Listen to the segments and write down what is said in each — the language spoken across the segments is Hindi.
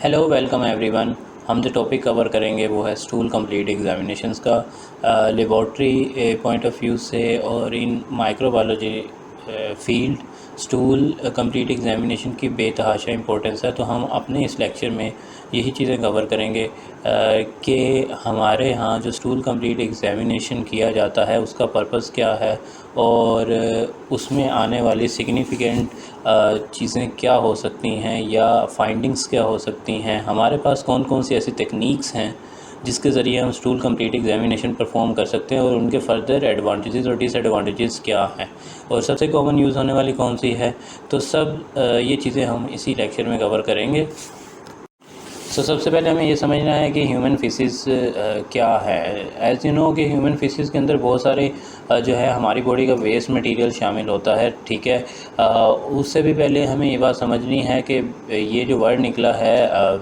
Hello welcome everyone. हम जो टॉपिक कवर करेंगे वो है स्टूल कंप्लीट एग्जामिनेशंस का लेबॉर्ट्री पॉइंट ऑफ व्यू से और इन microbiology field stool complete examination की बेतहाशा इंपॉर्टेंस है। तो हम अपने इस लेक्चर में यही चीज़ें कवर करेंगे कि हमारे यहाँ जो स्टूल कंप्लीट एग्जामिनेशन किया जाता है उसका पर्पस क्या है और उसमें आने वाली सिग्निफिकेंट चीज़ें क्या हो सकती हैं या फाइंडिंग्स क्या हो सकती हैं, हमारे पास कौन कौन सी ऐसी टेक्निक्स हैं जिसके ज़रिए हम स्टूल कंप्लीट एग्जामिनेशन परफॉर्म कर सकते हैं और उनके फर्दर एडवांटेजेस और डिसएडवांटेजेस क्या हैं और सबसे कॉमन यूज़ होने वाली कौन सी है। तो सब ये चीज़ें हम इसी लेक्चर में कवर करेंगे। सबसे पहले हमें ये समझना है कि ह्यूमन फिसिस क्या है। एज़ यू नो कि ह्यूमन फिसिस के अंदर बहुत सारे जो है हमारी बॉडी का वेस्ट मटेरियल शामिल होता है, ठीक है। उससे भी पहले हमें ये बात समझनी है कि ये जो वर्ड निकला है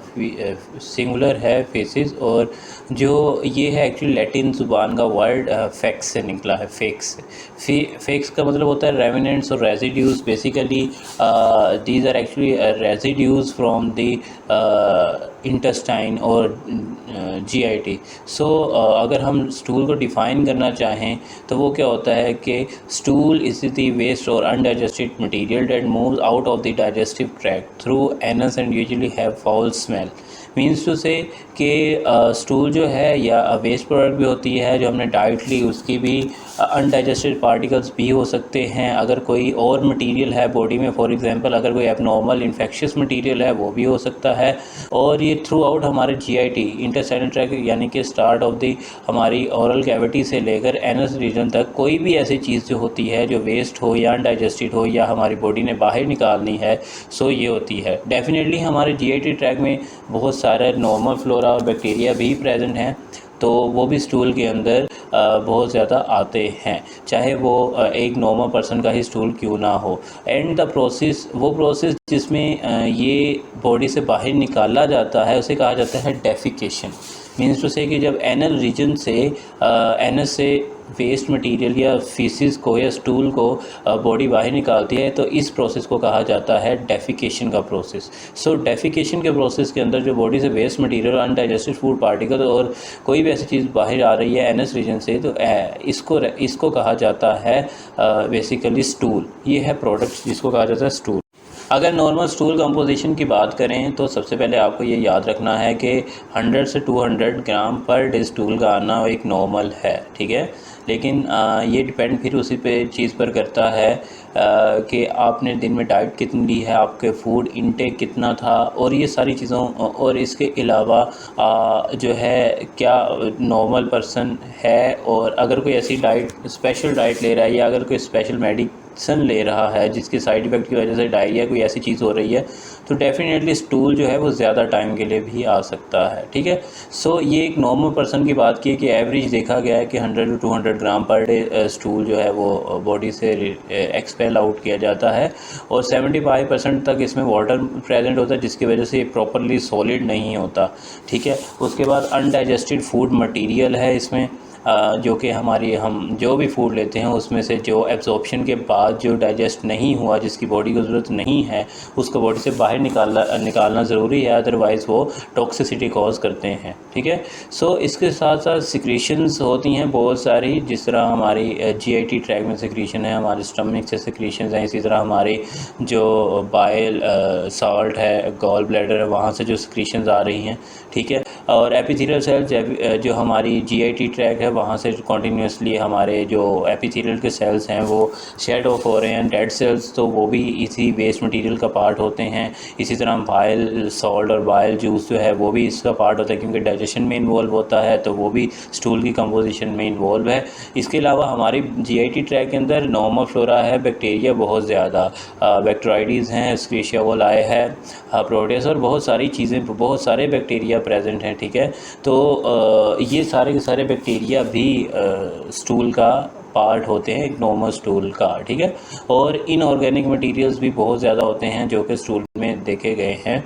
सिंगुलर है फेसिस, और जो ये है एक्चुअली लैटिन ज़ुबान का वर्ड फेक्स से निकला है। फेक्स का मतलब होता है रेमिनेंट्स और residues. Basically these are actually residues from the intestine और जीआईटी। अगर हम स्टूल को डिफ़ाइन करना चाहें तो वो क्या होता है कि स्टूल इज द वेस्ट और undigested material that moves out of the digestive tract through anus and usually have foul smell. Means to say कि स्टूल जो है या वेस्ट प्रोडक्ट भी होती है जो हमने डाइट ली, उसकी भी अनडाइजेस्टेड पार्टिकल्स भी हो सकते हैं। अगर कोई और मटेरियल है बॉडी में, फॉर एग्जांपल अगर कोई एबनॉर्मल इन्फेक्शियस मटेरियल है वो भी हो सकता है। और ये थ्रू आउट हमारे जीआईटी इंटेस्टाइनल ट्रैक्ट यानी कि स्टार्ट ऑफ दी हमारी ओरल कैविटी से लेकर एनस रीजन तक कोई भी ऐसी चीज़ जो होती है जो वेस्ट हो या अनडाइजेस्टेड हो या हमारी बॉडी ने बाहर निकालनी है, ये होती है। डेफिनेटली हमारे जीआईटी ट्रैक्ट में बहुत सारे नॉर्मल फ्लोरा और बैक्टीरिया भी प्रेजेंट हैं, तो वो भी स्टूल के अंदर बहुत ज़्यादा आते हैं, चाहे वो एक नॉर्मल पर्सन का ही स्टूल क्यों ना हो। एंड द प्रोसेस, वो प्रोसेस जिसमें ये बॉडी से बाहर निकाला जाता है उसे कहा जाता है डेफिकेशन। मीन्स टू से कि जब एनल रीजन से एनस से वेस्ट मटेरियल या फीसिस को या स्टूल को बॉडी बाहर निकालती है तो इस प्रोसेस को कहा जाता है डेफिकेशन का प्रोसेस। डेफिकेशन के प्रोसेस के अंदर जो बॉडी से waste material, undigested food particle और कोई भी ऐसी चीज़ बाहर आ रही है एनस रीजन से, तो इसको कहा जाता है बेसिकली स्टूल। ये है प्रोडक्ट जिसको कहा जाता है स्टूल। अगर नॉर्मल स्टूल कंपोजिशन की बात करें तो सबसे पहले आपको ये याद रखना है कि 100 से 200 ग्राम पर डे स्टूल का आना एक नॉर्मल है, ठीक है। लेकिन ये डिपेंड फिर उसी पे चीज़ पर करता है कि आपने दिन में डाइट कितनी ली है, आपके फूड इनटेक कितना था और ये सारी चीज़ों, और इसके अलावा जो है क्या नॉर्मल पर्सन है और अगर कोई ऐसी डाइट स्पेशल डाइट ले रहा है या अगर कोई स्पेशल मेडिसिन ले रहा है जिसके साइड इफ़ेक्ट की वजह से डायरिया कोई ऐसी चीज़ हो रही है, तो डेफिनेटली स्टूल जो है वो ज़्यादा टाइम के लिए भी आ सकता है, ठीक है। ये एक नॉर्मल पर्सन की बात की कि एवरेज देखा गया है कि 100 to 200 gram per day stool जो है वो बॉडी से एक्सपेल आउट किया जाता है और 75% तक इसमें वाटर प्रेजेंट होता है जिसकी वजह से ये प्रॉपरली सॉलिड नहीं होता, ठीक है। उसके बाद अनडाइजेस्टेड फूड मटेरियल है इसमें, जो कि हम जो भी फूड लेते हैं उसमें से जो एब्जॉर्प्शन के बाद जो डाइजेस्ट नहीं हुआ, जिसकी बॉडी को ज़रूरत नहीं है, उसको बॉडी से बाहर निकालना ज़रूरी है, अदरवाइज़ वो टॉक्सिसिटी कॉज करते हैं, ठीक है। इसके साथ साथ सिक्रीशंस होती हैं बहुत सारी, जिस तरह हमारी जीआईटी ट्रैक में सिक्रीशन है, हमारे स्टमक से सिक्रीशंस हैं, इसी तरह हमारी जो बाइल सॉल्ट है, गॉल ब्लैडर है, वहाँ से जो सिक्रीशंस आ रही हैं, ठीक है। और एपिथेलियल सेल्स जो हमारी जीआईटी ट्रैक है वहाँ से कंटिन्यूसली हमारे जो एपिथेलियल के सेल्स हैं वो शेड ऑफ हो रहे हैं, डेड सेल्स, तो वो भी इसी वेस्ट मटेरियल का पार्ट होते हैं। इसी तरह बाइल सॉल्ट और बाइल जूस जो है वो भी इसका पार्ट होता है क्योंकि डाइजेशन में इन्वॉल्व होता है, तो वो भी स्टूल की कंपोजिशन में इन्वॉल्व है। इसके अलावा हमारी जीआईटी ट्रैक के अंदर नॉर्मल फ्लोरा है, बैक्टीरिया बहुत ज़्यादा, बैक्टीराइडीज़ हैं, एस्क्रिशिया वोलाई है, प्रोटियस और बहुत सारी चीज़ें, बहुत सारे बैक्टीरिया प्रेजेंट हैं, ठीक है। ये सारे के सारे बैक्टीरिया भी स्टूल का पार्ट होते हैं एक नॉर्मल स्टूल का, ठीक है। और इनऑर्गेनिक मटेरियल्स भी बहुत ज़्यादा होते हैं जो कि स्टूल में देखे गए हैं।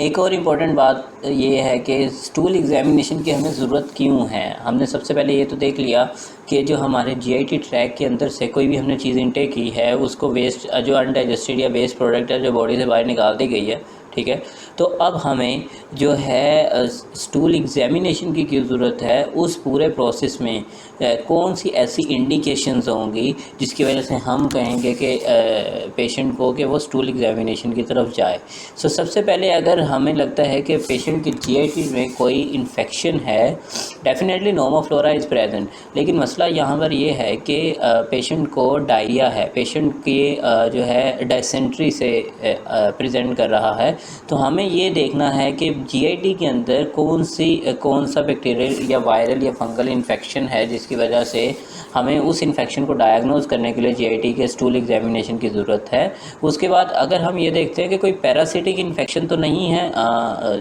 एक और इम्पॉर्टेंट बात ये है कि स्टूल एग्जामिनेशन की हमें ज़रूरत क्यों है। हमने सबसे पहले ये तो देख लिया कि जो हमारे जीआईटी ट्रैक के अंदर से कोई भी हमने चीज़ इनटेक की है उसको वेस्ट जो अनडाइजेस्टेड या वेस्ट प्रोडक्ट है जो बॉडी से बाहर निकाल दी गई है, ठीक है। तो अब हमें जो है स्टूल एग्जामिनेशन की क्यों ज़रूरत है, उस पूरे प्रोसेस में कौन सी ऐसी इंडिकेशंस होंगी जिसकी वजह से हम कहेंगे कि पेशेंट को कि वो स्टूल एग्जामिनेशन की तरफ जाए। सो सबसे पहले अगर हमें लगता है कि पेशेंट की जीआईटी में कोई इन्फेक्शन है, डेफिनेटली नोमोफ्लोरा इज़ प्रेजेंट, लेकिन मसला यहाँ पर ये है कि पेशेंट को डायरिया है, पेशेंट के जो है डायसेंट्री से प्रेजेंट कर रहा है। तो हमें ये देखना है कि जीआईटी के अंदर कौन सा बैक्टीरियल या वायरल या फंगल इन्फेक्शन है जिसकी वजह से हमें उस इन्फेक्शन को डायग्नोज करने के लिए जीआईटी के स्टूल एग्जामिनेशन की ज़रूरत है। उसके बाद अगर हम ये देखते हैं कि कोई पैरासिटिक इन्फेक्शन तो नहीं है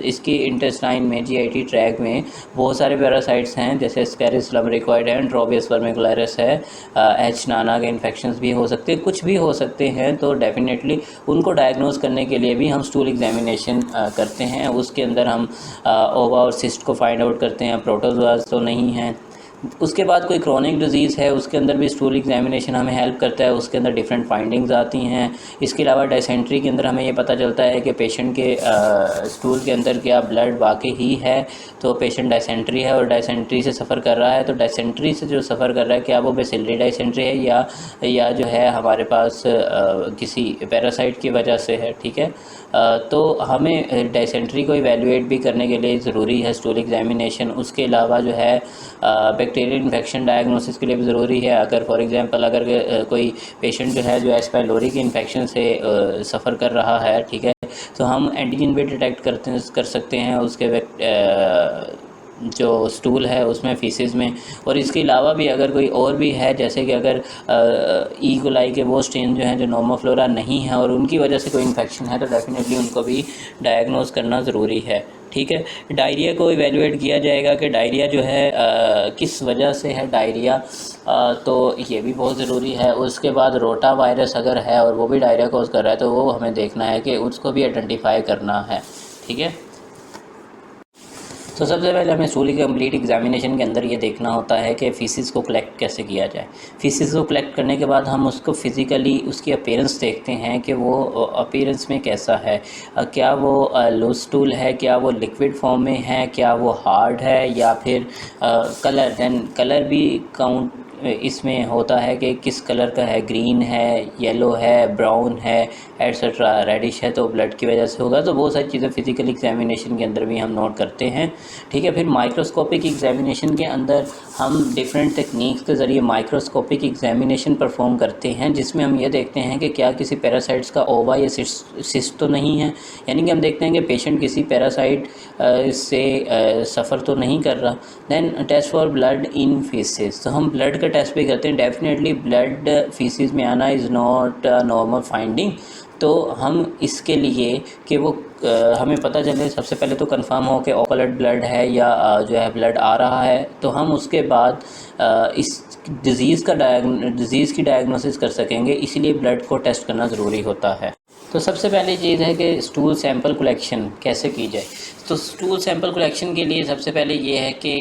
इसकी इंटेस्टाइन में, जीआईटी ट्रैक में बहुत सारे पैरासाइट्स हैं जैसे स्कैरिस लम्बरिकॉइड है, ट्रोबियस वर्मिकुलरिस है, एच नाना के इन्फेक्शंस भी हो सकते हैं, कुछ भी हो सकते हैं। तो डेफिनेटली उनको डायग्नोज करने के लिए भी हम स्टूल एग्जामिनेशन करते हैं। उसके अंदर हम ओवा और सिस्ट को फाइंड आउट करते हैं, प्रोटोजोआज तो नहीं हैं। उसके बाद कोई क्रोनिक डिजीज़ है उसके अंदर भी स्टूल एग्जामिनेशन हमें हेल्प करता है, उसके अंदर डिफरेंट फाइंडिंग्स आती हैं। इसके अलावा डायसेंट्री के अंदर हमें ये पता चलता है कि पेशेंट के स्टूल के अंदर क्या ब्लड बाकी ही है, तो पेशेंट डायसेंट्री है और डायसेंट्री से सफ़र कर रहा है। तो डायसेंट्री से जो सफ़र कर रहा है क्या वो बेसिलरी डायसेंट्री है या जो है हमारे पास किसी पैरासाइट की वजह से है, ठीक है। तो हमें डायसेंट्री को इवेलुएट भी करने के लिए ज़रूरी है स्टूल एग्जामिनेशन। उसके अलावा जो है बैक्टीरियल इन्फेक्शन डायग्नोसिस के लिए भी ज़रूरी है। अगर फॉर एग्जांपल अगर कोई पेशेंट जो है जो एस पाइलोरी की इन्फेक्शन से सफ़र कर रहा है, ठीक है, तो हम एंटीजन भी डिटेक्ट कर सकते हैं उसके जो स्टूल है उसमें, फीसिस में। और इसके अलावा भी अगर कोई और भी है जैसे कि अगर ई कोलाई के वो स्ट्रेन जो हैं जो नोमोफ्लोरा नहीं है और उनकी वजह से कोई इन्फेक्शन है तो डेफिनेटली उनको भी डायग्नोज करना ज़रूरी है, ठीक है। डायरिया को इवेलुएट किया जाएगा कि डायरिया जो है किस वजह से है डायरिया, तो ये भी बहुत ज़रूरी है। उसके बाद रोटा वायरस अगर है और वो भी डायरिया कॉज कर रहा है तो वो हमें देखना है कि उसको भी आइडेंटिफाई करना है, ठीक है। तो सबसे पहले हमें स्टूल की कंप्लीट एग्जामिनेशन के अंदर ये देखना होता है कि फीसिस को कलेक्ट कैसे किया जाए। फीसिस को कलेक्ट करने के बाद हम उसको फिज़िकली उसकी अपीयरेंस देखते हैं कि वो अपीयरेंस में कैसा है, क्या वो लूज स्टूल है, क्या वो लिक्विड फॉर्म में है, क्या वो हार्ड है, या फिर कलर। दैन कलर भी काउंट इसमें होता है कि किस कलर का है, ग्रीन है, येलो है, ब्राउन है, एट्सेट्रा, रेडिश है तो ब्लड की वजह से होगा। तो बहुत सारी चीज़ें फिज़िकल एग्जामिनेशन के अंदर भी हम नोट करते हैं, ठीक है। फिर माइक्रोस्कोपिक एग्जामिनेशन के अंदर हम डिफरेंट टेक्निक्स के ज़रिए माइक्रोस्कोपिक एग्जामिनेशन परफॉर्म करते हैं जिसमें हम ये देखते हैं कि क्या किसी पैरासाइट्स का ओवा या सिस्ट तो नहीं है, यानी कि हम देखते हैं कि पेशेंट किसी पैरासाइट से सफ़र तो नहीं कर रहा। Then test for blood in faeces, तो हम ब्लड का टेस्ट भी करते हैं। डेफिनेटली ब्लड फीसिस में आना इज़ नॉट नॉर्मल फाइंडिंग। तो हम इसके लिए कि वो हमें पता चले सबसे पहले तो कंफर्म हो कि ओकलट ब्लड है या जो है ब्लड आ रहा है, तो हम उसके बाद इस डिज़ीज़ की डायग्नोसिस कर सकेंगे, इसीलिए ब्लड को टेस्ट करना ज़रूरी होता है। तो सबसे पहली चीज़ है कि स्टूल सैंपल कलेक्शन कैसे की जाए। तो स्टूल सैंपल कलेक्शन के लिए सबसे पहले ये है कि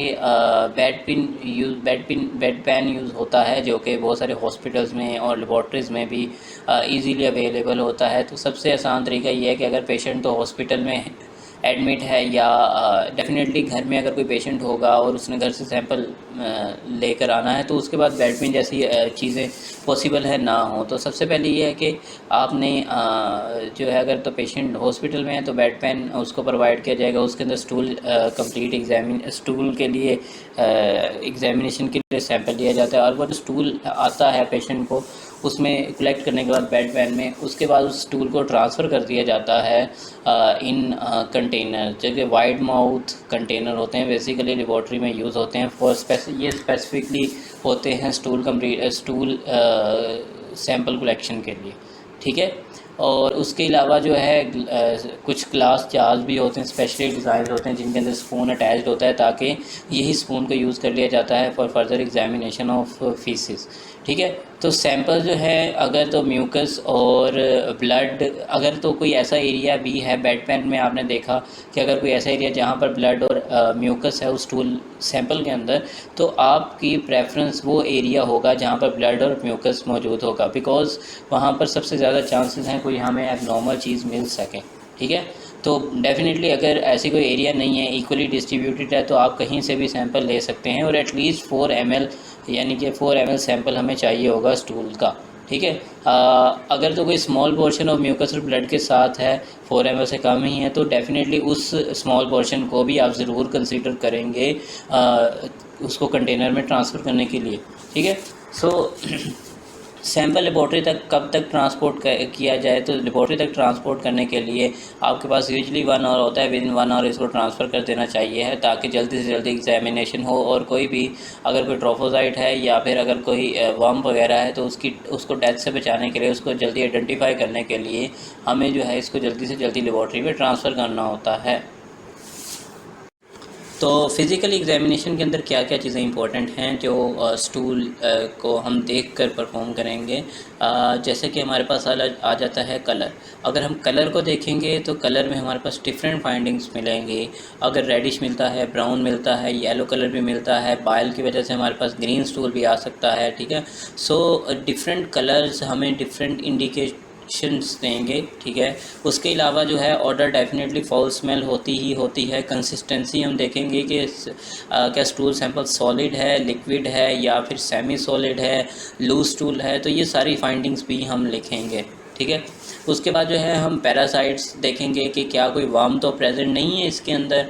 बेड पैन यूज़ होता है जो कि बहुत सारे हॉस्पिटल्स में और लेबॉर्ट्रीज़ में भी इजीली अवेलेबल होता है। तो सबसे आसान तरीका ये है कि अगर पेशेंट तो हॉस्पिटल में एडमिट है या डेफिनेटली घर में अगर कोई पेशेंट होगा और उसने घर से सैंपल लेकर आना है तो उसके बाद बेड में जैसी चीज़ें पॉसिबल है ना हो। तो सबसे पहले ये है कि आपने जो है अगर तो पेशेंट हॉस्पिटल में है तो बेड पेन उसको प्रोवाइड किया जाएगा, उसके अंदर स्टूल के लिए एग्जामिनेशन के लिए सैंपल लिया जाता है और वो जो स्टूल आता है पेशेंट को उसमें कलेक्ट करने के बाद बेड पैन में, उसके बाद उस स्टूल को ट्रांसफ़र कर दिया जाता है इन कंटेनर, जैसे वाइड माउथ कंटेनर होते हैं, बेसिकली लेबॉर्ट्री में यूज़ होते हैं फॉर ये स्पेसिफिकली होते हैं स्टूल सैंपल कलेक्शन के लिए, ठीक है। और उसके अलावा जो है कुछ ग्लास जार्स भी होते हैं, स्पेशली डिज़ाइन होते हैं जिनके अंदर स्पून अटैच्ड होता है ताकि यही स्पून को यूज़ कर लिया जाता है for further examination of faeces, ठीक है। तो सैंपल जो है, अगर तो म्यूकस और ब्लड, अगर तो कोई ऐसा एरिया भी है, बेड पैन में आपने देखा कि अगर कोई ऐसा एरिया जहाँ पर ब्लड और म्यूकस है उस स्टूल सैंपल के अंदर, तो आपकी प्रेफरेंस वो एरिया होगा जहाँ पर ब्लड और म्यूकस मौजूद होगा, बिकॉज़ वहाँ पर सबसे ज़्यादा चांसेस हैं कोई हमें एबनॉर्मल चीज़ मिल सके। ठीक है, तो डेफिनेटली अगर ऐसी कोई एरिया नहीं है, इक्वली डिस्ट्रीब्यूटेड है, तो आप कहीं से भी सैंपल ले सकते हैं, और एटलीस्ट 4 ml यानी कि 4 ml सैंपल हमें चाहिए होगा स्टूल का। ठीक है, अगर तो कोई स्मॉल पोर्शन ऑफ म्यूकस और ब्लड के साथ है, 4 ml से कम ही है, तो डेफिनेटली उस स्मॉल पोर्शन को भी आप ज़रूर कंसीडर करेंगे उसको कंटेनर में ट्रांसफ़र करने के लिए। ठीक है, सो सैंपल लेबॉर्ट्री तक कब तक ट्रांसपोर्ट किया जाए, तो लेबॉर्ट्री तक ट्रांसपोर्ट करने के लिए आपके पास यूजली 1 आवर होता है, विद 1 आवर इसको ट्रांसफ़र कर देना चाहिए है, ताकि जल्दी से जल्दी एग्जामिनेशन हो, और कोई भी अगर कोई ट्रोफोसाइट है या फिर अगर कोई वर्म वगैरह है तो उसको डेथ से बचाने के लिए, उसको जल्दी आइडेंटिफाई करने के लिए हमें जो है इसको जल्दी से जल्दी लेबॉर्ट्री में ट्रांसफ़र करना होता है। तो फ़िज़िकल एग्ज़ामिनेशन के अंदर क्या क्या चीज़ें इंपॉर्टेंट हैं जो स्टूल को हम देख कर परफॉर्म करेंगे। जैसे कि हमारे पास आ जाता है कलर। अगर हम कलर को देखेंगे तो कलर में हमारे पास डिफरेंट फाइंडिंग्स मिलेंगे। अगर रेडिश मिलता है, ब्राउन मिलता है, येलो कलर भी मिलता है, बाइल की वजह से हमारे पास ग्रीन स्टूल भी आ सकता है। ठीक है, सो डिफरेंट कलर्स हमें डिफरेंट इंडिकेशंस देंगे। ठीक है, उसके अलावा जो है ऑर्डर डेफिनेटली फाउल स्मेल होती ही होती है। कंसिस्टेंसी हम देखेंगे कि क्या स्टूल सैंपल सॉलिड है, लिक्विड है, या फिर सेमी सॉलिड है, लूज स्टूल है, तो ये सारी फाइंडिंग्स भी हम लिखेंगे। ठीक है, उसके बाद जो है हम पैरासाइट्स देखेंगे कि क्या कोई वर्म तो प्रेजेंट नहीं है इसके अंदर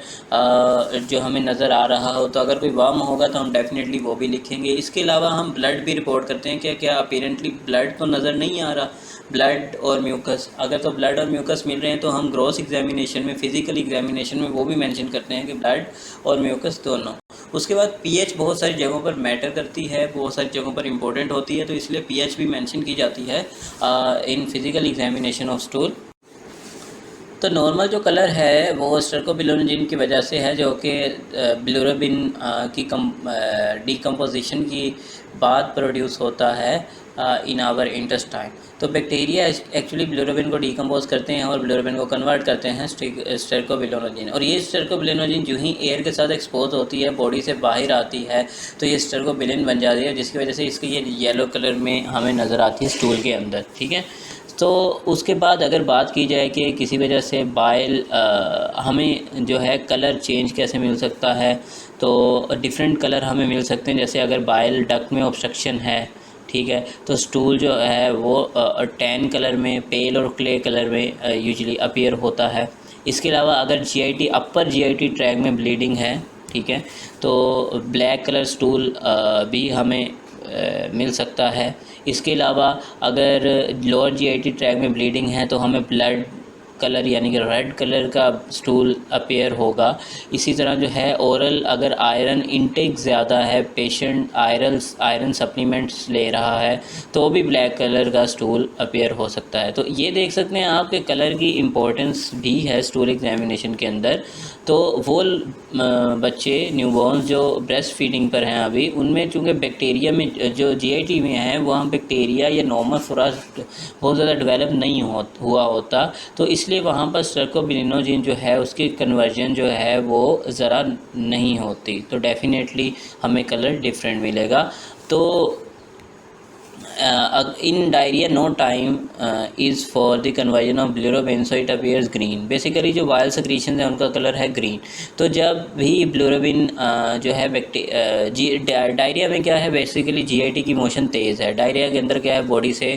जो हमें नज़र आ रहा हो, तो अगर कोई वर्म होगा तो हम डेफिनेटली वो भी लिखेंगे। इसके अलावा हम ब्लड भी रिपोर्ट करते हैं कि क्या अपेरेंटली ब्लड तो नज़र नहीं आ रहा, ब्लड और म्यूकस। अगर तो ब्लड और म्यूकस मिल रहे हैं तो हम ग्रॉस एग्जामिनेशन में, फिज़िकल एग्जामिनेशन में वो भी मेंशन करते हैं कि ब्लड और म्यूकस दोनों। उसके बाद पीएच बहुत सारी जगहों पर मैटर करती है, बहुत सारी जगहों पर इंपॉर्टेंट होती है, तो इसलिए पीएच भी मेंशन की जाती है इन फिज़िकल एग्जामिनेशन ऑफ स्टूल। तो नॉर्मल जो कलर है वो स्टर्कोबिलिनोजेन की वजह से है, जो कि बिलिरुबिन की डिकम्पोजिशन की बाद प्रोड्यूस होता है इन आवर इंटेस्टाइन। तो बैक्टीरिया एक्चुअली बिलिरुबिन को डिकम्पोज करते हैं और बिलिरुबिन को कन्वर्ट करते हैं स्टर्कोबिलिनोजेन, और ये स्टर्कोबिलिनोजेन जो ही एयर के साथ एक्सपोज होती है, बॉडी से बाहर आती है, तो ये स्टर्कोबिलिन बन जाती है, जिसकी वजह से इसकी ये येलो कलर में हमें नज़र आती है स्टूल के अंदर। ठीक है, तो उसके बाद अगर बात की जाए कि किसी वजह से बाइल हमें जो है कलर चेंज कैसे मिल सकता है, तो डिफरेंट कलर हमें मिल सकते हैं। जैसे अगर बाइल डक्ट में ऑब्स्ट्रक्शन है, ठीक है, तो स्टूल जो है वो टैन कलर में, पेल और क्ले कलर में यूजुअली अपीयर होता है। इसके अलावा अगर जीआईटी अपर जीआईटी ट्रैक में ब्लीडिंग है, ठीक है, तो ब्लैक कलर स्टूल भी हमें मिल सकता है। इसके अलावा अगर लोअर जीआईटी ट्रैक में ब्लीडिंग है तो हमें ब्लड कलर यानी कि रेड कलर का स्टूल अपीयर होगा। इसी तरह जो है ओरल अगर आयरन इंटेक ज़्यादा है, पेशेंट आयरन सप्लीमेंट्स ले रहा है, तो भी ब्लैक कलर का स्टूल अपीयर हो सकता है। तो ये देख सकते हैं आप कि कलर की इम्पोर्टेंस भी है स्टूल एग्जामिनेशन के अंदर। तो वो बच्चे न्यूबॉर्न्स जो ब्रेस्ट फीडिंग पर हैं अभी, उनमें चूँकि बैक्टीरिया में जो जीआईटी में है वहाँ बैक्टीरिया या नॉर्मल फ्लोरा बहुत ज़्यादा डेवलप नहीं हुआ होता, तो इसलिए वहाँ पर स्टर्कोबिलिनोजेन जो है उसकी कन्वर्जन जो है वो ज़रा नहीं होती, तो डेफिनेटली हमें कलर डिफरेंट मिलेगा। तो in diarrhea no time is for the conversion of bilirubin, so it appears green। Basically जो वायल secretions है उनका कलर है ग्रीन। तो जब भी बिलिरुबिन जो है डायरिया में क्या है, बेसिकली जीआईटी की मोशन तेज़ है। डायरिया के अंदर क्या है, बॉडी से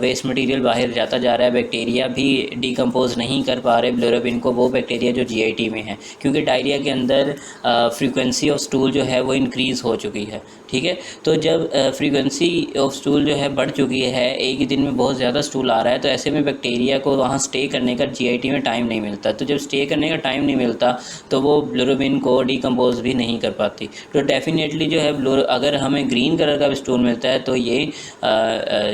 वेस्ट मटेरियल बाहर जाता जा रहा है, बैक्टीरिया भी डिकम्पोज नहीं कर पा रहे बिलिरुबिन को, वो बैक्टीरिया जो जीआईटी में है, क्योंकि डायरिया के अंदर फ्रीक्वेंसी ऑफ स्टूल जो है वो इंक्रीज़ हो चुकी है। ठीक है, तो जब फ्रीक्वेंसी ऑफ स्टूल जो है बढ़ चुकी है, एक ही दिन में बहुत ज़्यादा स्टूल आ रहा है, तो ऐसे में बैक्टीरिया को वहाँ स्टे करने का जीआईटी में टाइम नहीं मिलता। तो जब स्टे करने का टाइम नहीं मिलता तो वो बिलिरुबिन को डिकम्पोज भी नहीं कर पाती। तो डेफिनेटली जो है अगर हमें ग्रीन कलर का भी स्टूल मिलता है तो ये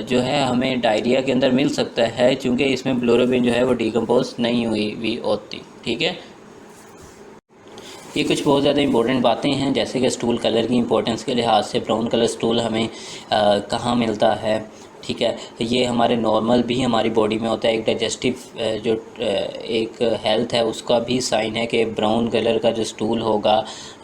जो है हमें डायरिया के अंदर मिल सकता है, क्योंकि इसमें बिलिरुबिन जो है वो डिकम्पोज नहीं हुई होती। ठीक है, ये कुछ बहुत ज़्यादा इंपॉर्टेंट बातें हैं, जैसे कि स्टूल कलर की इंपॉर्टेंस के लिहाज से ब्राउन कलर स्टूल हमें कहाँ मिलता है। ठीक है, ये हमारे नॉर्मल भी हमारी बॉडी में होता है। एक डाइजेस्टिव जो एक हेल्थ है उसका भी साइन है कि ब्राउन कलर का जो स्टूल होगा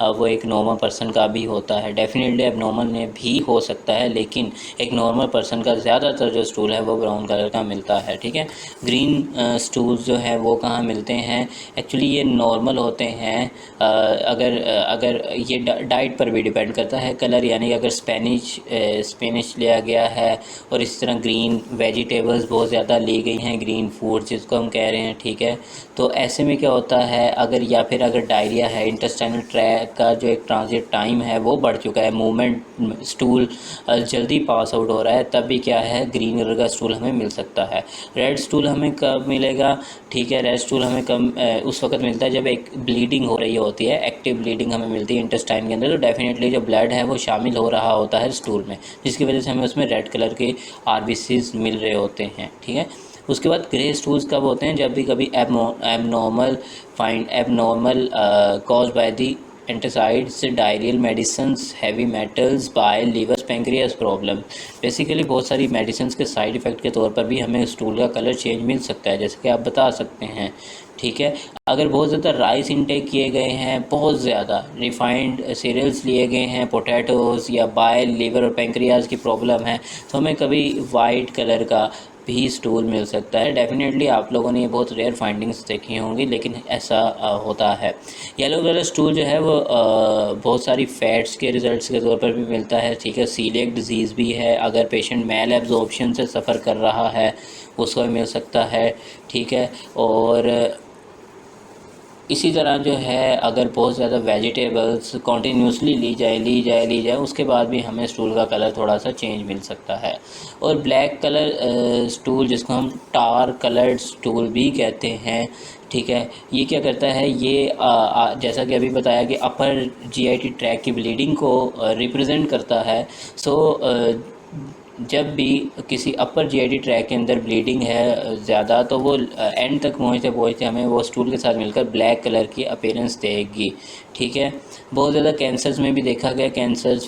वो एक नॉर्मल पर्सन का भी होता है। डेफिनेटली अब नॉर्मल में भी हो सकता है, लेकिन एक नॉर्मल पर्सन का ज़्यादातर जो स्टूल है वो ब्राउन कलर का मिलता है। ठीक है, ग्रीन स्टूल्स जो है वो कहाँ मिलते हैं? एक्चुअली ये नॉर्मल होते हैं। अगर ये डाइट पर भी डिपेंड करता है कलर, यानी कि अगर स्पेनिश लिया गया है और इस तरह ग्रीन वेजिटेबल्स बहुत ज़्यादा ली गई हैं, ग्रीन फूड जिसको हम कह रहे हैं। ठीक है, तो ऐसे में क्या होता है, अगर डायरिया है, इंटेस्टाइनल ट्रैक का जो एक ट्रांजिट टाइम है वो बढ़ चुका है, मूवमेंट स्टूल जल्दी पास आउट हो रहा है, तब भी क्या है, ग्रीन कलर का स्टूल हमें मिल सकता है। रेड स्टूल हमें कब मिलेगा? ठीक है, रेड स्टूल हमें उस वक्त मिलता है जब एक ब्लीडिंग हो रही होती है, एक्टिव ब्लीडिंग हमें मिलती है इंटेस्टाइन के अंदर, तो डेफिनेटली जो ब्लड है वो शामिल हो रहा होता है स्टूल में, जिसकी वजह से हमें उसमें रेड कलर के आरबीसीज मिल रहे होते हैं। ठीक है, उसके बाद ग्रे स्टूल्स कब होते हैं? जब भी कभी abnormal cause by the antacids, diarrhoeal medicines, heavy metals, bile, liver, pancreas problem. Basically बहुत सारी मेडिसिन्स के साइड इफ़ेक्ट के तौर पर भी हमें स्टूल का कलर चेंज मिल सकता है, जैसे कि आप बता सकते हैं। ठीक है, अगर बहुत ज़्यादा राइस इंटेक किए गए हैं, बहुत ज़्यादा रिफाइंड सीरियल्स लिए गए हैं, पोटैटोज़, या बाइल, लीवर और पेंक्रियाज की प्रॉब्लम है, तो हमें कभी वाइट कलर का भी स्टूल मिल सकता है। डेफिनेटली आप लोगों ने ये बहुत रेयर फाइंडिंग्स देखी होंगी, लेकिन ऐसा होता है। येलो कलर स्टूल जो है वो बहुत सारी फैट्स के रिजल्ट्स के तौर पर भी मिलता है। ठीक है, सीलिएक डिजीज़ भी है, अगर पेशेंट मेल एब्जॉर्प्शन से सफ़र कर रहा है उसको भी मिल सकता है। ठीक है, और इसी तरह जो है, अगर बहुत ज़्यादा वेजिटेबल्स कॉन्टीन्यूसली ली जाए उसके बाद भी हमें स्टूल का कलर थोड़ा सा चेंज मिल सकता है। और ब्लैक कलर स्टूल, जिसको हम टार कलर्ड स्टूल भी कहते हैं। ठीक है, ये क्या करता है, ये जैसा कि अभी बताया कि अपर जीआईटी ट्रैक की ब्लीडिंग को रिप्रेजेंट करता है। जब भी किसी अपर जीआईटी ट्रैक के अंदर ब्लीडिंग है ज़्यादा, तो वो एंड तक पहुँचते हमें वो स्टूल के साथ मिलकर ब्लैक कलर की अपीयरेंस देगी। ठीक है, बहुत ज़्यादा कैंसर्स में भी देखा गया, कंसर्न्स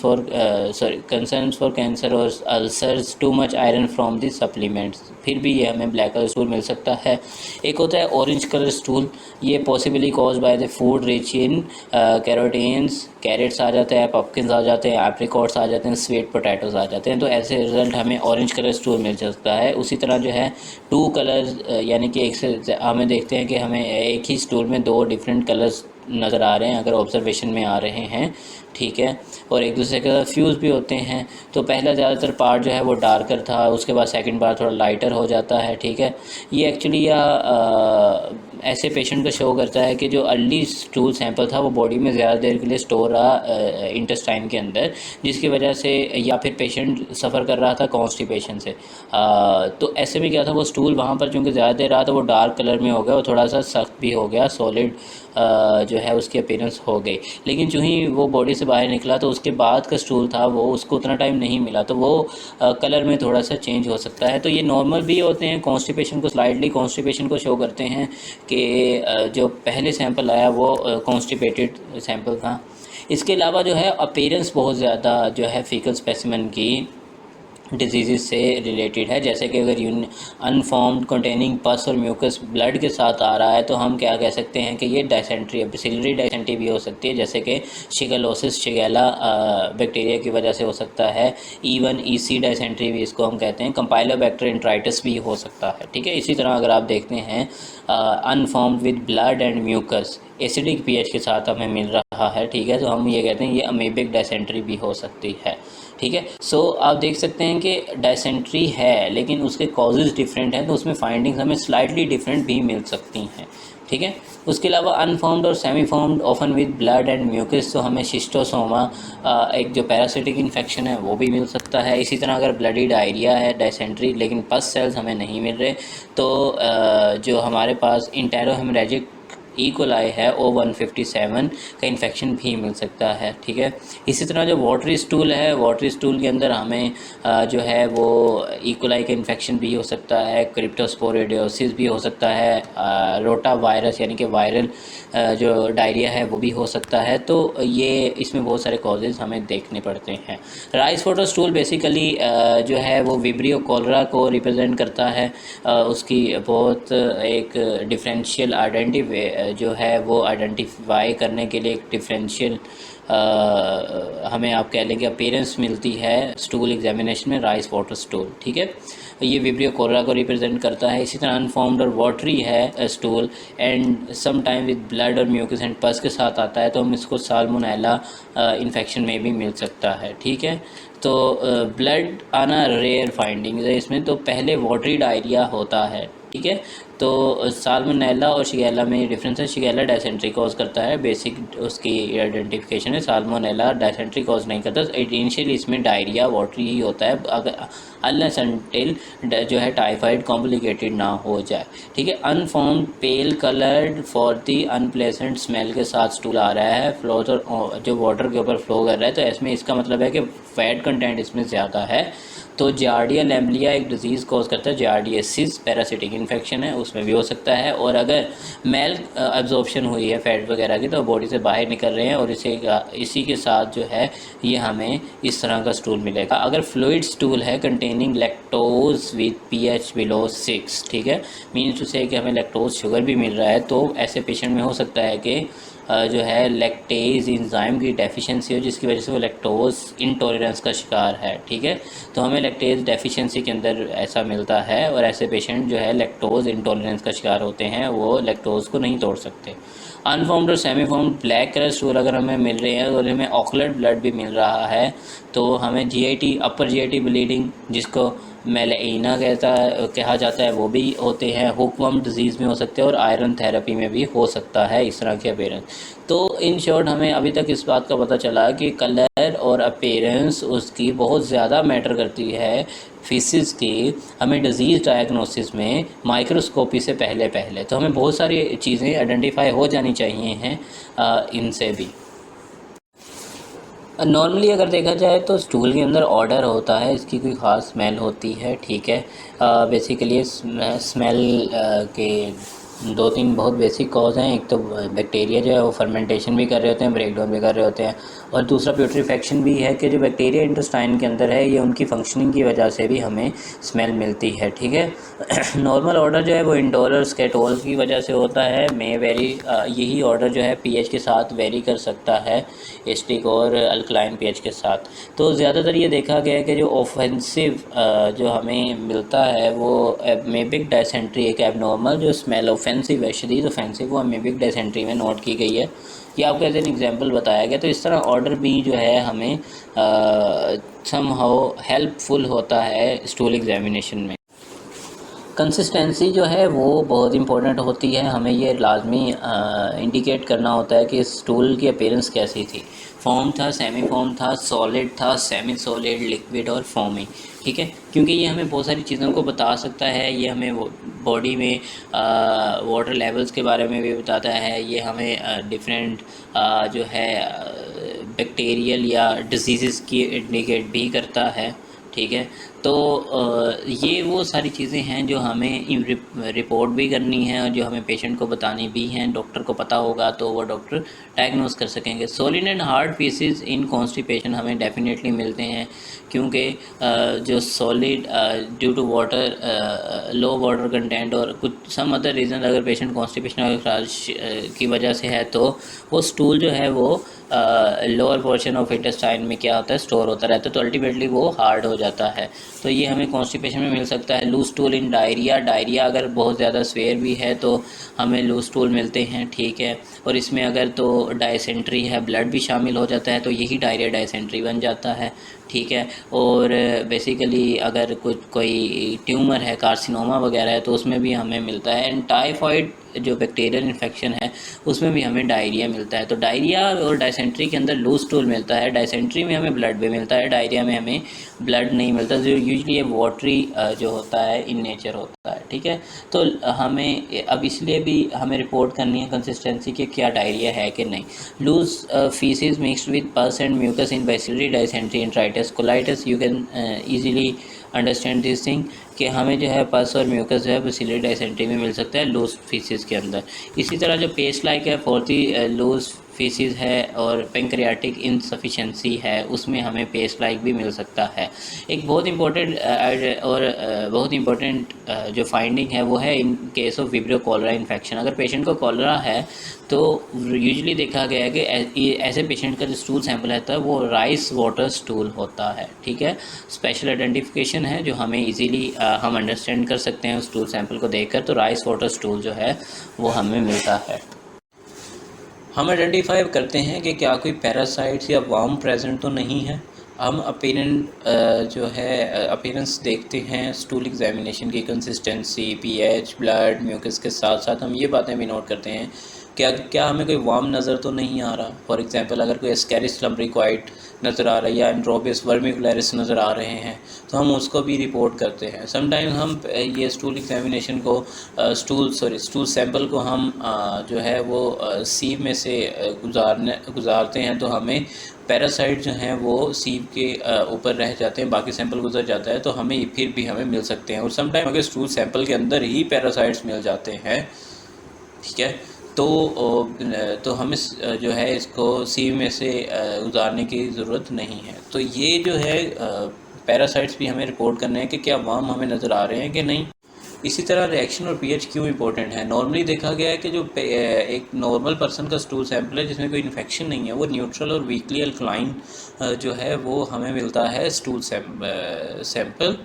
फॉर कैंसर और ulcers, too much iron from the supplements, फिर भी ये हमें ब्लैक कलर स्टूल मिल सकता है। एक होता है ऑरेंज कलर स्टूल, ये possibly cause by the food rich in carotenes, carrots आ जाते हैं, पम्पकिन्स आ जाते हैं, एप्रिकॉट्स आ जाते हैं, स्वीट पोटैटोज़ आ जाते हैं, तो ऐसे रिजल्ट हमें ऑरेंज कलर स्टूल मिल सकता है। उसी तरह जो है टू कलर, यानी कि एक से हमें देखते हैं कि हमें एक ही स्टूल में दो डिफरेंट कलर्स नज़र आ रहे हैं, अगर ऑब्जर्वेशन में आ रहे हैं। ठीक है, और एक दूसरे के साथ फ्यूज़ भी होते हैं। तो पहला ज़्यादातर पार्ट जो है वो डार्कर था, उसके बाद सेकंड पार्ट थोड़ा लाइटर हो जाता है। ठीक है, ये एक्चुअली ऐसे पेशेंट को शो करता है कि जो अर्ली स्टूल सैंपल था वो बॉडी में ज़्यादा देर के लिए स्टोर रहा इंटेस्टाइन के अंदर, जिसकी वजह से, या फिर पेशेंट सफ़र कर रहा था कॉन्स्टिपेशन से। तो ऐसे में क्या था, वो स्टूल वहाँ पर चूँकि ज़्यादा देर रहा, तो वो डार्क कलर में हो गया और थोड़ा सा सख्त भी हो गया, सॉलिड जो है उसकी अपीयरेंस हो गई। लेकिन जो ही वो बॉडी से बाहर निकला तो उसके बाद का स्टूल था वो उसको उतना टाइम नहीं मिला, तो वो कलर में थोड़ा सा चेंज हो सकता है। तो ये नॉर्मल भी होते हैं, कॉन्स्टिपेशन को स्लाइडली कॉन्स्टिपेशन को शो करते हैं कि जो पहले सैंपल आया वो कॉन्स्टिपेटेड सैंपल था। इसके अलावा जो है अपीयरेंस बहुत ज़्यादा जो है फीकल स्पेसिमेन की डिजीज़ से रिलेटेड है, जैसे कि अगर अनफॉर्म्ड कंटेनिंग पस और म्यूकस ब्लड के साथ आ रहा है तो हम क्या कह सकते हैं कि ये डायसेंट्री है। बेसिलरी डायसेंट्री भी हो सकती है, जैसे कि शिगेलोसिस शिगेला बैक्टीरिया की वजह से हो सकता है। इवन ईसी डायसेंट्री भी इसको हम कहते हैं। कंपाइलोबैक्टर इंट्राइटिस भी हो सकता है। ठीक है, इसी तरह अगर आप देखते हैं unformed with blood and mucus acidic pH के साथ हमें मिल रहा है। ठीक है, तो हम ये कहते हैं ये अमीबिक डायसेंट्री भी हो सकती है। ठीक है, सो आप देख सकते हैं कि डायसेंट्री है लेकिन उसके कॉजेज़ डिफरेंट हैं, तो उसमें फाइंडिंग्स हमें स्लाइटली डिफरेंट भी मिल सकती हैं। ठीक है, उसके अलावा अनफॉर्म्ड और semi formed often with blood and mucus, तो हमें शिस्टोसोमा एक जो पैरासिटिक इन्फेक्शन है वो भी मिल सकता है। इसी तरह अगर ब्लडी डायरिया है डायसेंट्री लेकिन पस सेल्स हमें नहीं मिल रहे, तो जो हमारे पास इंटेरो हेमरेजिक इकोलाई है O157 का इन्फेक्शन भी मिल सकता है, ठीक है। इसी तरह जो वाटरी स्टूल है, वाटरी स्टूल के अंदर हमें जो है वो इकोलाई का इन्फेक्शन भी हो सकता है, क्रिप्टोस्पोरिडियोसिस भी हो सकता है, रोटा वायरस यानी कि वायरल जो डायरिया है वो भी हो सकता है। तो ये इसमें बहुत सारे कॉजेज़ हमें देखने पड़ते हैं। राइस वाटर स्टूल बेसिकली जो है वो विब्रियो कॉलरा को रिप्रेजेंट करता है। उसकी बहुत एक डिफरेंशियल आइडेंटिफाई जो है वो आइडेंटिफाई करने के लिए एक डिफरेंशियल हमें आप कह लेंगे अपीयरेंस मिलती है स्टूल एग्जामिनेशन में, राइस वाटर स्टूल, ठीक है। ये विब्रियो कोलरा को रिप्रेजेंट करता है। इसी तरह अनफॉर्म्ड और वाटरी है stool and some time with blood और म्यूकस एंड पस के साथ आता है, तो हम इसको साल्मोनेला इन्फेक्शन में भी मिल सकता है, ठीक है। तो ब्लड आना रेयर फाइंडिंग है इसमें। तो पहले वाटरी डायरिया होता है, ठीक है। तो साल्मोनेला और शिगेला में डिफरेंस है। शिगेला डायसेंट्री कॉज करता है, बेसिक उसकी आइडेंटिफिकेशन है। साल्मोनेला डायसेंट्री कॉज नहीं करता। इनिशियली इसमें डायरिया वाटरी ही होता है, अगर अनलेस अनटिल जो है टाइफाइड कॉम्प्लिकेटेड ना हो जाए, ठीक है। Unformed pale coloured for the unpleasant smell के साथ स्टूल आ रहा है, फ्लोज और जो वाटर के ऊपर फ्लो कर रहा है, तो इसमें इसका मतलब है कि फैट कंटेंट इसमें ज़्यादा है। तो जार्डिया लैम्बलिया एक डिजीज़ कॉज करता है, जार्डियसिस पैरासिटिक इन्फेक्शन है, उसमें भी हो सकता है। और अगर मेल एब्जॉर्प्शन हुई है फैट वगैरह की, तो बॉडी से बाहर निकल रहे हैं और इसी के साथ जो है ये हमें इस तरह का स्टूल मिलेगा। अगर फ्लूइड स्टूल है containing lactose with pH below 6, ठीक है, मीन्स टू से कि हमें लैक्टोज शुगर भी मिल रहा है, तो ऐसे पेशेंट में हो सकता है कि जो है लैक्टेज इंजाइम की डेफिशिएंसी हो, जिसकी वजह से वो लैक्टोज इंटॉलरेंस का शिकार है, ठीक है। तो हमें लैक्टेज डेफिशिएंसी के अंदर ऐसा मिलता है और ऐसे पेशेंट जो है लैक्टोज इंटॉलरेंस का शिकार होते हैं, वो लैक्टोज को नहीं तोड़ सकते। अनफॉर्म्ड और semi formed black colour stool अगर हमें मिल रहे हैं और हमें ऑक्लर ब्लड भी मिल रहा है, तो हमें GIT अपर GIT ब्लीडिंग जिसको मेलेइना कहा जाता है वो भी होते हैं। हुकवर्म डिजीज़ में हो सकते हैं और आयरन थेरेपी में भी हो सकता है इस तरह के अपीयरेंस। तो इन शॉर्ट हमें अभी तक इस बात का पता चला कि कलर और अपीयरेंस उसकी बहुत ज़्यादा मैटर करती है फीसिस की हमें डिज़ीज़ डायग्नोसिस में माइक्रोस्कोपी से पहले। तो हमें बहुत सारी चीज़ें आइडेंटिफाई हो जानी चाहिए हैं इनसे भी। नॉर्मली अगर देखा जाए तो स्टूल के अंदर ऑर्डर होता है, इसकी कोई ख़ास स्मेल होती है, ठीक है। बेसिकली स्मेल के 2-3 बहुत बेसिक कॉज हैं। एक तो बैक्टीरिया जो है वो फर्मेंटेशन भी कर रहे होते हैं, ब्रेकडाउन भी कर रहे होते हैं, और दूसरा प्यूट्रीफेक्शन भी है कि जो बैक्टीरिया इंटेस्टाइन के अंदर है ये उनकी फंक्शनिंग की वजह से भी हमें स्मेल मिलती है, ठीक है। नॉर्मल ऑर्डर जो है वो इंडोर और स्केटोल की वजह से होता है, मे वेरी यही ऑर्डर जो है pH के साथ वेरी कर सकता है, एसिडिक और अल्कलाइन pH के साथ। तो ज़्यादातर ये देखा गया है कि जो ऑफेंसिव जो हमें मिलता है वो अमीबिक डायसेंट्री एक एबनॉर्मल जो स्मेल ऑफेंसिव है, शदीद ऑफेंसिव, वो अमीबिक डायसेंट्री में नोट की गई है। ये आपको एज एन एग्जांपल बताया गया। तो इस तरह ऑर्डर भी जो है हमें समहाउ हेल्पफुल होता है स्टूल एग्जामिनेशन में। कंसिस्टेंसी जो है वो बहुत इंपॉर्टेंट होती है, हमें ये लाजमी इंडिकेट करना होता है कि स्टूल की अपीयरेंस कैसी थी। फॉर्म था, सेमी फॉर्म था, सॉलिड था, सेमी सॉलिड, लिक्विड और फॉर्मी, ठीक है। क्योंकि ये हमें बहुत सारी चीज़ों को बता सकता है। ये हमें बॉडी में वाटर लेवल्स के बारे में भी बताता है। ये हमें डिफरेंट जो है बैक्टीरियल या डिजीज़ की इंडिकेट भी करता है, ठीक है। तो ये वो सारी चीज़ें हैं जो हमें रिपोर्ट भी करनी है और जो हमें पेशेंट को बतानी भी हैं। डॉक्टर को पता होगा तो वो डॉक्टर डायग्नोस कर सकेंगे। Solid and hard pieces in constipation हमें डेफिनेटली मिलते हैं, क्योंकि जो solid due to water low water content और कुछ सम अदर रीज़न अगर पेशेंट कॉन्स्टिपेशन की वजह से है, तो वो स्टूल जो है वो लोअर पोर्शन ऑफ इंटेस्टाइन में क्या होता है, स्टोर होता रहता है, तो अल्टीमेटली वो हार्ड हो जाता है। तो ये हमें कॉन्स्टिपेशन में मिल सकता है। लूज स्टूल इन डायरिया अगर बहुत ज़्यादा स्वेयर भी है तो हमें लूज स्टूल मिलते हैं, ठीक है। और इसमें अगर तो डायसेंट्री है, ब्लड भी शामिल हो जाता है, तो यही डायरिया डायसेंट्री बन जाता है, ठीक है। और बेसिकली अगर कुछ कोई ट्यूमर है, कार्सिनोमा वगैरह है, तो उसमें भी हमें मिलता है। एंड टाइफॉइड जो बैक्टीरियल इन्फेक्शन है उसमें भी हमें डायरिया मिलता है। तो डायरिया और डायसेंट्री के अंदर लूज स्टूल मिलता है, डायसेंट्री में हमें ब्लड भी मिलता है, डायरिया में हमें ब्लड नहीं मिलता, जो यूजली ये वाटरी जो होता है इन नेचर होता है। ठीक है। तो हमें अब इसलिए भी हमें रिपोर्ट करनी है कंसिस्टेंसी कि क्या डायरिया है कि नहीं। Loose faeces mixed with pus and mucus in bacillary dysentery enteritis colitis, you can easily understand this thing कि हमें जो है पस और म्यूकस जो है बेसिलरी डायसेंट्री में मिल सकता है लूज फीसिस के अंदर। इसी तरह जो पेस्ट लाइक है फोर्टी लूज फीसिस है और पेंक्रियाटिक इनसफिशेंसी है, उसमें हमें पेस्ट लाइक भी मिल सकता है। एक बहुत इंपॉर्टेंट बहुत इंपॉर्टेंट जो फाइंडिंग है वो है in case of vibrio cholera infection. अगर पेशेंट को कॉलरा है तो यूजुअली देखा गया है कि ऐसे पेशेंट का जो स्टूल सैंपल रहता है वो राइस वाटर स्टूल होता है। ठीक है। स्पेशल आइडेंटिफिकेशन है जो हमें इजीली हम अंडरस्टैंड कर सकते हैं उस स्टूल सैंपल को देखकर। तो राइस वाटर स्टूल जो है वो हमें मिलता है। हम आइडेंटिफाई करते हैं कि क्या कोई पैरासाइट्स या वार्म प्रेजेंट तो नहीं है। हम जो है अपीयरेंस देखते हैं स्टूल एग्जामिनेशन की, कंसिस्टेंसी, पीएच, ब्लड, म्यूकस के साथ साथ हम ये बातें भी नोट करते हैं क्या हमें कोई वार्म नज़र तो नहीं आ रहा। फॉर एग्जांपल अगर कोई एस्कैरिस लम्ब्रिक्वाइट नज़र आ रहा है या एंड्रोबियस वर्मिकुलरिस नज़र आ रहे हैं तो हम उसको भी रिपोर्ट करते हैं। समटाइम हम ये स्टूल एग्जामिनेशन को स्टूल सैंपल को हम जो है वो सीव में से गुजारते हैं तो हमें पैरासाइट जो हैं वो सीव के ऊपर रह जाते हैं, बाकी सैंपल गुजर जाता है तो हमें फिर भी हमें मिल सकते हैं। और समटाइम अगर स्टूल सैंपल के अंदर ही पैरासाइट्स मिल जाते हैं, ठीक है, तो हमें जो है इसको सीव में से गुजारने की ज़रूरत नहीं है। तो ये जो है पैरासाइट्स भी हमें रिपोर्ट करने हैं कि क्या वार्म हमें नज़र आ रहे हैं कि नहीं। इसी तरह रिएक्शन और पीएच क्यों इंपॉर्टेंट है। नॉर्मली देखा गया है कि जो एक नॉर्मल पर्सन का स्टूल सैंपल है जिसमें कोई इन्फेक्शन नहीं है वो न्यूट्रल और वीकली अल्कलाइन जो है वो हमें मिलता है स्टूल सैंपल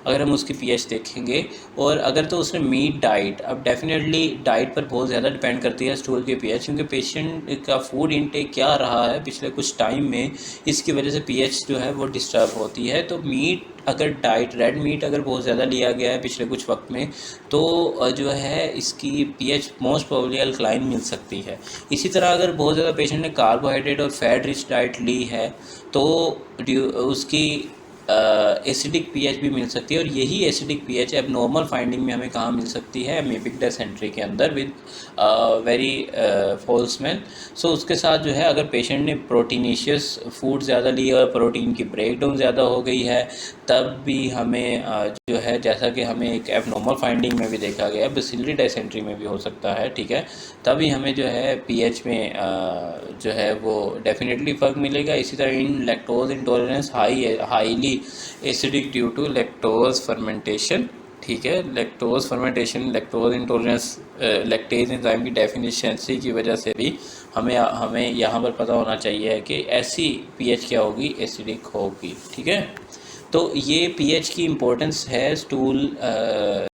अगर हम उसकी पीएच देखेंगे। और अगर तो उसने मीट डाइट, अब डेफिनेटली डाइट पर बहुत ज़्यादा डिपेंड करती है स्टूल की पीएच, क्योंकि पेशेंट का फूड इनटेक क्या रहा है पिछले कुछ टाइम में, इसकी वजह से पीएच जो है वो डिस्टर्ब होती है। तो मीट अगर डाइट रेड मीट अगर बहुत ज़्यादा लिया गया है पिछले कुछ वक्त में तो जो है इसकी पीएच मोस्ट प्रोबेबली अल्कलाइन मिल सकती है। इसी तरह अगर बहुत ज़्यादा पेशेंट ने कार्बोहाइड्रेट और फैट रिच डाइट ली है तो उसकी एसिडिक पीएच भी मिल सकती है। और यही एसिडिक पीएच अब नॉर्मल फाइंडिंग में हमें कहाँ मिल सकती है, एमीबिक डायसेंट्री के अंदर विद वेरी फॉल स्मेल। सो उसके साथ जो है अगर पेशेंट ने प्रोटीनिशियस फूड ज़्यादा लिया और प्रोटीन की ब्रेकडाउन ज़्यादा हो गई है तब भी हमें जो है जैसा कि हमें एक एबनॉर्मल फाइंडिंग में भी देखा गया है, बेसिलरी डायसेंट्री में भी हो सकता है, ठीक है, तभी हमें जो है पीएच में जो है वो डेफिनेटली फ़र्क मिलेगा। इसी तरह in lactose intolerance highly acidic due to lactose fermentation, ठीक है, lactose fermentation, lactose intolerance, lactase enzyme की डेफिशिएंसी की वजह से भी हमें यहाँ पर पता होना चाहिए कि ऐसी पीएच क्या होगी, एसिडिक होगी। ठीक है। तो ये पीएच की इम्पोर्टेंस है स्टूल